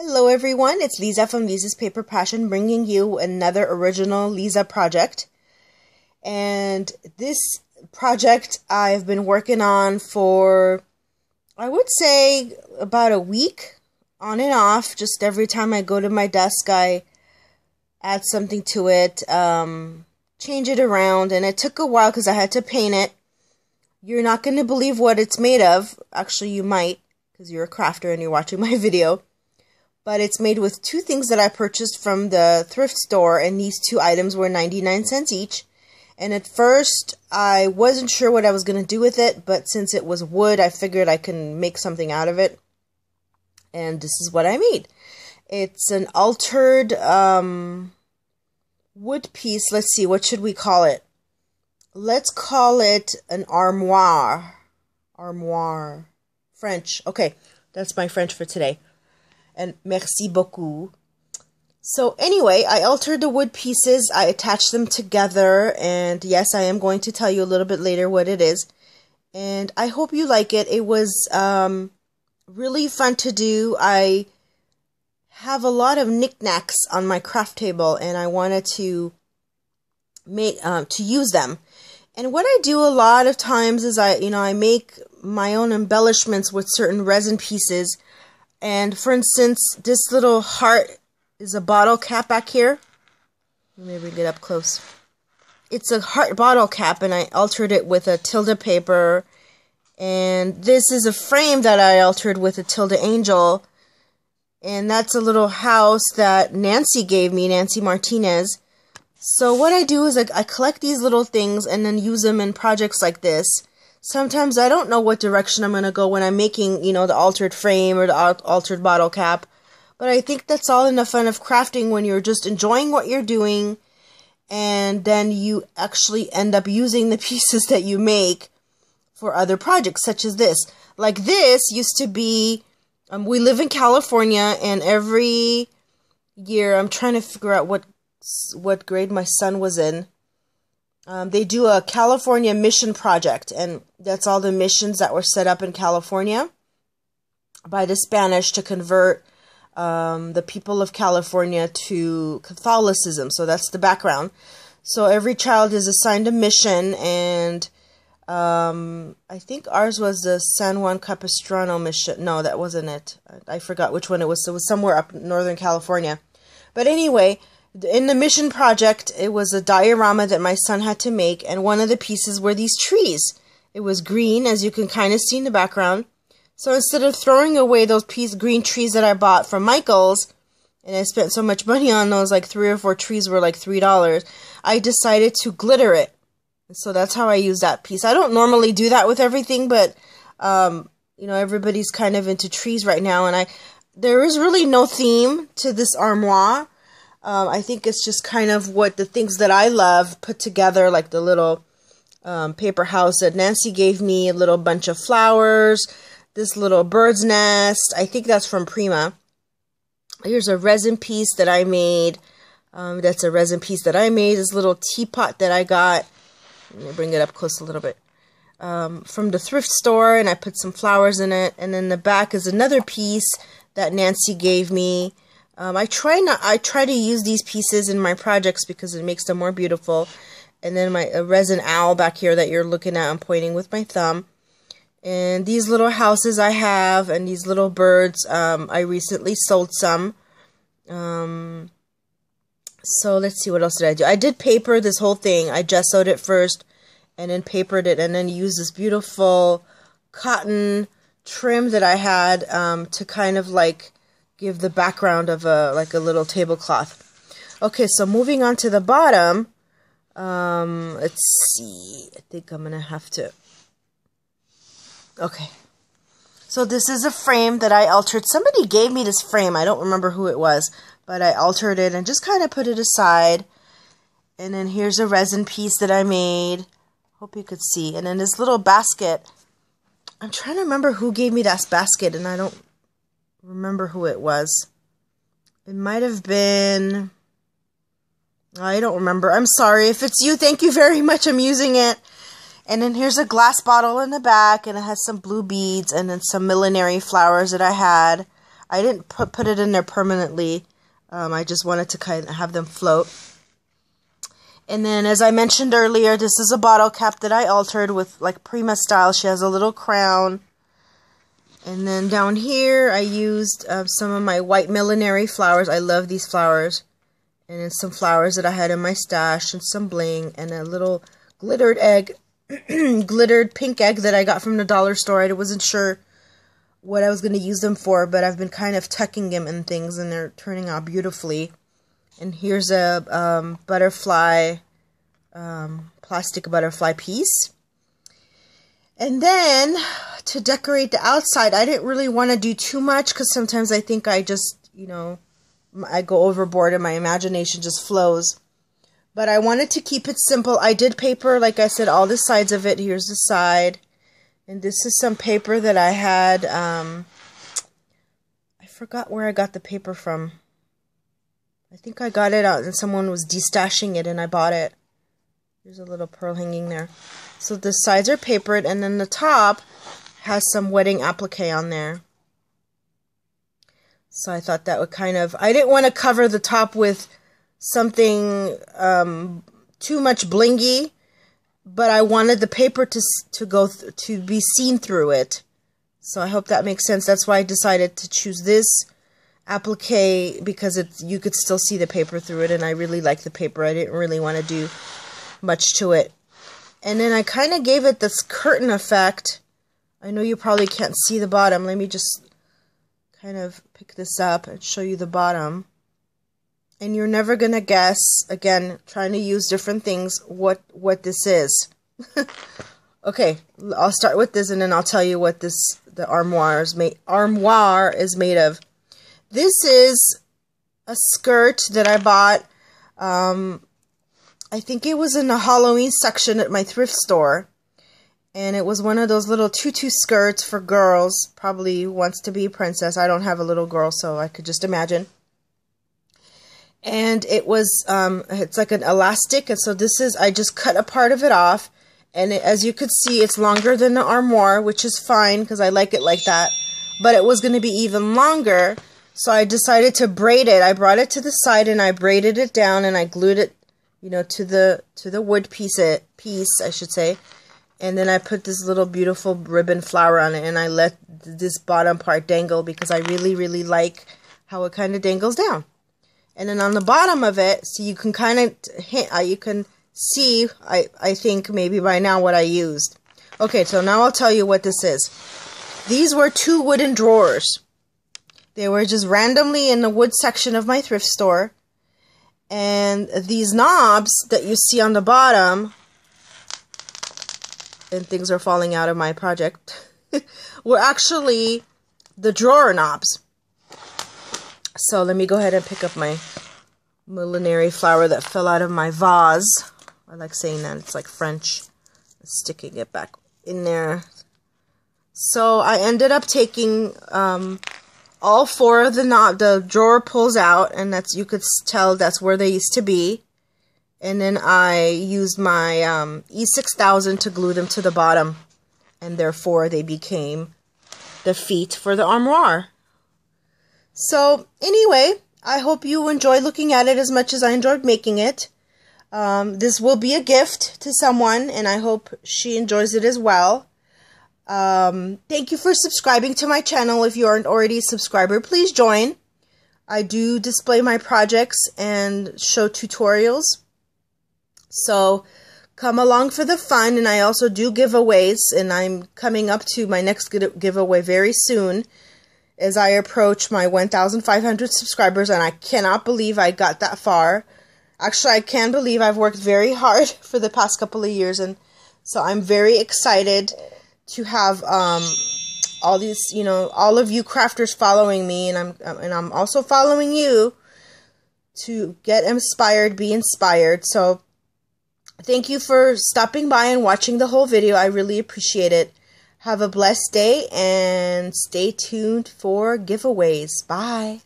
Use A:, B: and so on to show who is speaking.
A: Hello everyone, it's Lisa from Lisa's Paper Passion bringing you another original Lisa project. And this project I've been working on for, I would say, about a week, on and off. Just every time I go to my desk I add something to it, change it around, and it took a while because I had to paint it. You're not going to believe what it's made of. Actually, you might, because you're a crafter and you're watching my video. But it's made with two things that I purchased from the thrift store, and these two items were 99 cents each. And at first, I wasn't sure what I was going to do with it, but since it was wood, I figured I can make something out of it. And this is what I made. It's an altered wood piece. Let's see, what should we call it? Let's call it an armoire. Armoire. French. Okay, that's my French for today. And merci beaucoup. So anyway, I altered the wood pieces. I attached them together. And yes, I am going to tell you a little bit later what it is. And I hope you like it. It was really fun to do. I have a lot of knickknacks on my craft table, and I wanted to make to use them. And what I do a lot of times is I make my own embellishments with certain resin pieces. And for instance, this little heart is a bottle cap back here. Let me bring it up close. It's a heart bottle cap, and I altered it with a tilde paper. And this is a frame that I altered with a tilde angel. And that's a little house that Nancy gave me, Nancy Martinez. So what I do is I collect these little things and then use them in projects like this. Sometimes I don't know what direction I'm going to go when I'm making, the altered frame or the altered bottle cap. But I think that's all in the fun of crafting, when you're just enjoying what you're doing, and then you actually end up using the pieces that you make for other projects, such as this. Like this used to be, we live in California, and every year, I'm trying to figure out what grade my son was in. They do a California mission project, and that's all the missions that were set up in California by the Spanish to convert the people of California to Catholicism. So that's the background. So every child is assigned a mission, and I think ours was the San Juan Capistrano mission. No, that wasn't it. I forgot which one it was. It was somewhere up in Northern California. But anyway, in the mission project, it was a diorama that my son had to make, and one of the pieces were these trees. It was green, as you can kind of see in the background. So instead of throwing away those green trees that I bought from Michael's, and I spent so much money on those, like 3 or 4 trees were like $3, I decided to glitter it. So that's how I use that piece. I don't normally do that with everything, but, everybody's kind of into trees right now, and there is really no theme to this armoire. I think it's just kind of what the things that I love put together, like the little paper house that Nancy gave me, a little bunch of flowers, this little bird's nest. I think that's from Prima. Here's a resin piece that I made. That's a resin piece that I made. This little teapot that I got. Let me bring it up close a little bit. From the thrift store, and I put some flowers in it. And then the back is another piece that Nancy gave me. I try to use these pieces in my projects because it makes them more beautiful. And then a resin owl back here that you're looking at, I'm pointing with my thumb. And these little houses I have, and these little birds, I recently sold some. So let's see, what else did I do? I did paper this whole thing. I gessoed it first, and then papered it, and then used this beautiful cotton trim that I had to kind of like give the background of a little tablecloth. Okay, so moving on to the bottom. Let's see. I think I'm gonna have to. Okay. So this is a frame that I altered. Somebody gave me this frame. I don't remember who it was, but I altered it and just kind of put it aside. And then here's a resin piece that I made. Hope you could see. And then this little basket. I'm trying to remember who gave me that basket, and I don't remember who it was. It might have been, I don't remember. I'm sorry. If it's you, thank you very much. I'm using it. And then here's a glass bottle in the back, and it has some blue beads and then some millinery flowers that I had. I didn't put it in there permanently. I just wanted to kind of have them float. And then, as I mentioned earlier, this is a bottle cap that I altered with like Prima style. She has a little crown. And then down here, I used some of my white millinery flowers. I love these flowers. And then some flowers that I had in my stash, and some bling, and a little glittered egg, glittered pink egg that I got from the dollar store. I wasn't sure what I was going to use them for, but I've been kind of tucking them in things, and they're turning out beautifully. And here's a butterfly, plastic butterfly piece. And then, to decorate the outside, I didn't really want to do too much, because sometimes I think I just, you know, I go overboard and my imagination just flows. But I wanted to keep it simple. I did paper, like I said, all the sides of it. Here's the side. And this is some paper that I had. I forgot where I got the paper from. I think I got it out and someone was destashing it and I bought it. There's a little pearl hanging there. So the sides are papered, and then the top has some wedding applique on there. So I thought that would kind of... I didn't want to cover the top with something too much blingy, but I wanted the paper to be seen through it. So I hope that makes sense. That's why I decided to choose this applique, because you could still see the paper through it, and I really like the paper. I didn't really want to do much to it. And then I kind of gave it this curtain effect. I know you probably can't see the bottom. Let me just kind of pick this up and show you the bottom. And you're never going to guess, again, trying to use different things, what this is. Okay, I'll start with this, and then I'll tell you what the armoire is made of. This is a skirt that I bought, I think it was in the Halloween section at my thrift store. And it was one of those little tutu skirts for girls. Probably wants to be a princess. I don't have a little girl, so I could just imagine. And it was, it's like an elastic. And so this is, I just cut a part of it off. And as you could see, it's longer than the armoire, which is fine because I like it like that. But it was going to be even longer. So I decided to braid it. I brought it to the side and I braided it down and I glued it, you know, to the wood piece, I should say. And then I put this little beautiful ribbon flower on it, and I let this bottom part dangle because I really, really like how it kind of dangles down. And then on the bottom of it, so you can kind of, you can see, I think maybe by now what I used. Okay, so now I'll tell you what this is. These were 2 wooden drawers. They were just randomly in the wood section of my thrift store. And these knobs that you see on the bottom, and things are falling out of my project, were actually the drawer knobs. So let me go ahead and pick up my millinery flower that fell out of my vase. I like saying that, it's like French. Sticking it back in there. So I ended up taking all 4 of the drawer pulls out, and that's, you could tell that's where they used to be. And then I used my E6000 to glue them to the bottom. And therefore, they became the feet for the armoire. So, anyway, I hope you enjoy looking at it as much as I enjoyed making it. This will be a gift to someone, and I hope she enjoys it as well. Thank you for subscribing to my channel. If you aren't already a subscriber, please join. I do display my projects and show tutorials. So come along for the fun, and I also do giveaways, and I'm coming up to my next giveaway very soon as I approach my 1,500 subscribers, and I cannot believe I got that far. Actually, I can believe I've worked very hard for the past couple of years, and so I'm very excited to have all these, you know, all of you crafters following me, and I'm also following you to get inspired, be inspired. So thank you for stopping by and watching the whole video. I really appreciate it. Have a blessed day and stay tuned for giveaways. Bye.